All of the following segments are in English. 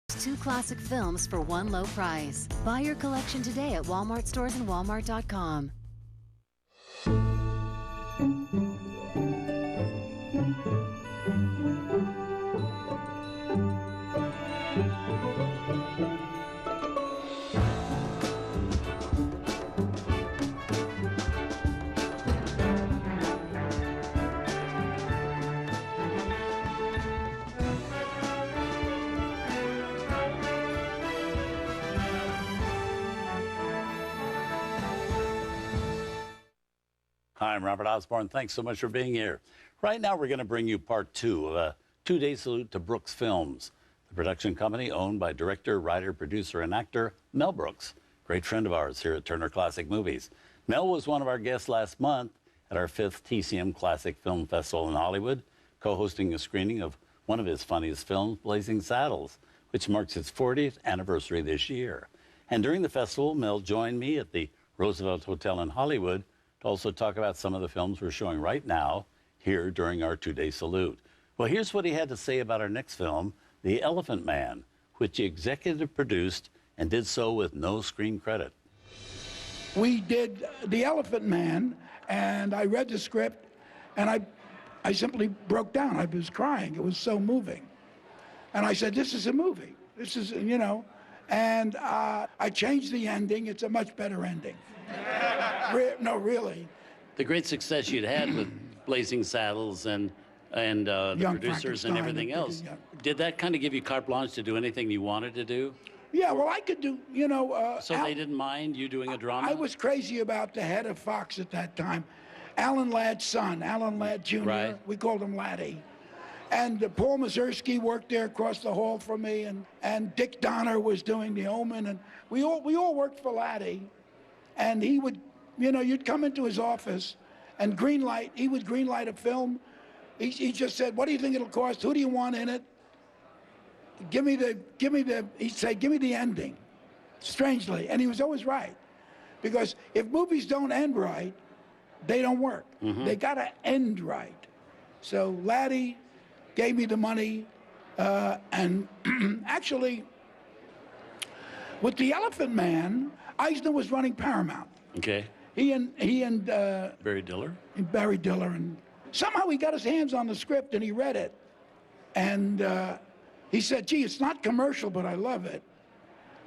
2 classic films for one low price. Buy your collection today at Walmart stores and Walmart.com. Hi, I'm Robert Osborne. Thanks so much for being here. Right now, we're going to bring you part 2 of a 2-day salute to Brooksfilms, the production company owned by director, writer, producer, and actor Mel Brooks, great friend of ours here at Turner Classic Movies. Mel was one of our guests last month at our 5th TCM Classic Film Festival in Hollywood, co-hosting a screening of one of his funniest films, Blazing Saddles, which marks its 40th anniversary this year. And during the festival, Mel joined me at the Roosevelt Hotel in Hollywood to also talk about some of the films we're showing right now here during our 2-day salute. Well, here's what he had to say about our next film, The Elephant Man, which he executive produced and did so with no screen credit. We did The Elephant Man, and I read the script, and I simply broke down. I was crying. It was so moving. And I said, this is a movie. This is, you know, and I changed the ending. It's a much better ending. No, really. The great success you'd had with Blazing Saddles and the producers and everything else, did that kind of give you carte blanche to do anything you wanted to do? Yeah, well, I could do, you know. So they didn't mind you doing a drama? I was crazy about the head of Fox at that time, Alan Ladd's son, Alan Ladd Jr. Right. We called him Laddie. And Paul Mazursky worked there across the hall from me, and Dick Donner was doing The Omen, and we all worked for Laddie. And he would, you know, you'd come into his office and he would greenlight a film. He just said, what do you think it'll cost? Who do you want in it? He'd say, give me the ending, strangely. And he was always right. Because if movies don't end right, they don't work. Mm-hmm. They gotta end right. So Laddie gave me the money, and actually, with The Elephant Man, Eisner was running Paramount. Okay. He and Barry Diller. And somehow he got his hands on the script and he read it, and he said, "Gee, it's not commercial, but I love it."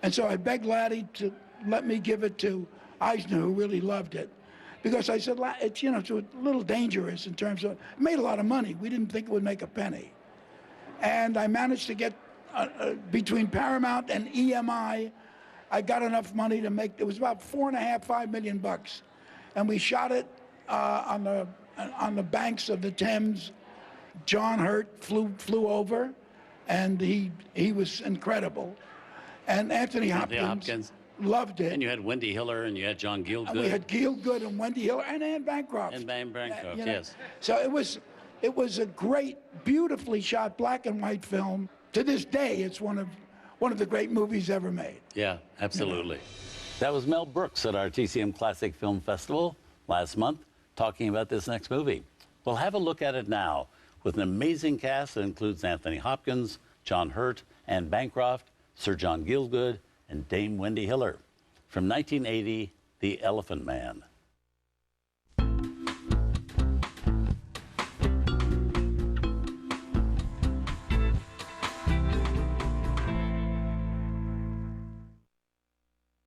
And so I begged Laddie to let me give it to Eisner, who really loved it, because I said, "It's, you know, it's a little dangerous in terms of it made a lot of money. We didn't think it would make a penny," and I managed to get between Paramount and EMI. I got enough money to make, it was about $4.5–5 million, and we shot it on the banks of the Thames. John Hurt flew over, and he was incredible, and Anthony Hopkins loved it. And you had Wendy Hiller, and you had John Gielgud. And we had Gielgud and Wendy Hiller and Anne Bancroft. And Anne Bancroft, you know? yes. So it was a great, beautifully shot black and white film. To this day, it's one of the great movies ever made. Yeah, absolutely. That was Mel Brooks at our TCM Classic Film Festival last month, talking about this next movie. We'll have a look at it now with an amazing cast that includes Anthony Hopkins, John Hurt, Anne Bancroft, Sir John Gielgud, and Dame Wendy Hiller. From 1980, The Elephant Man.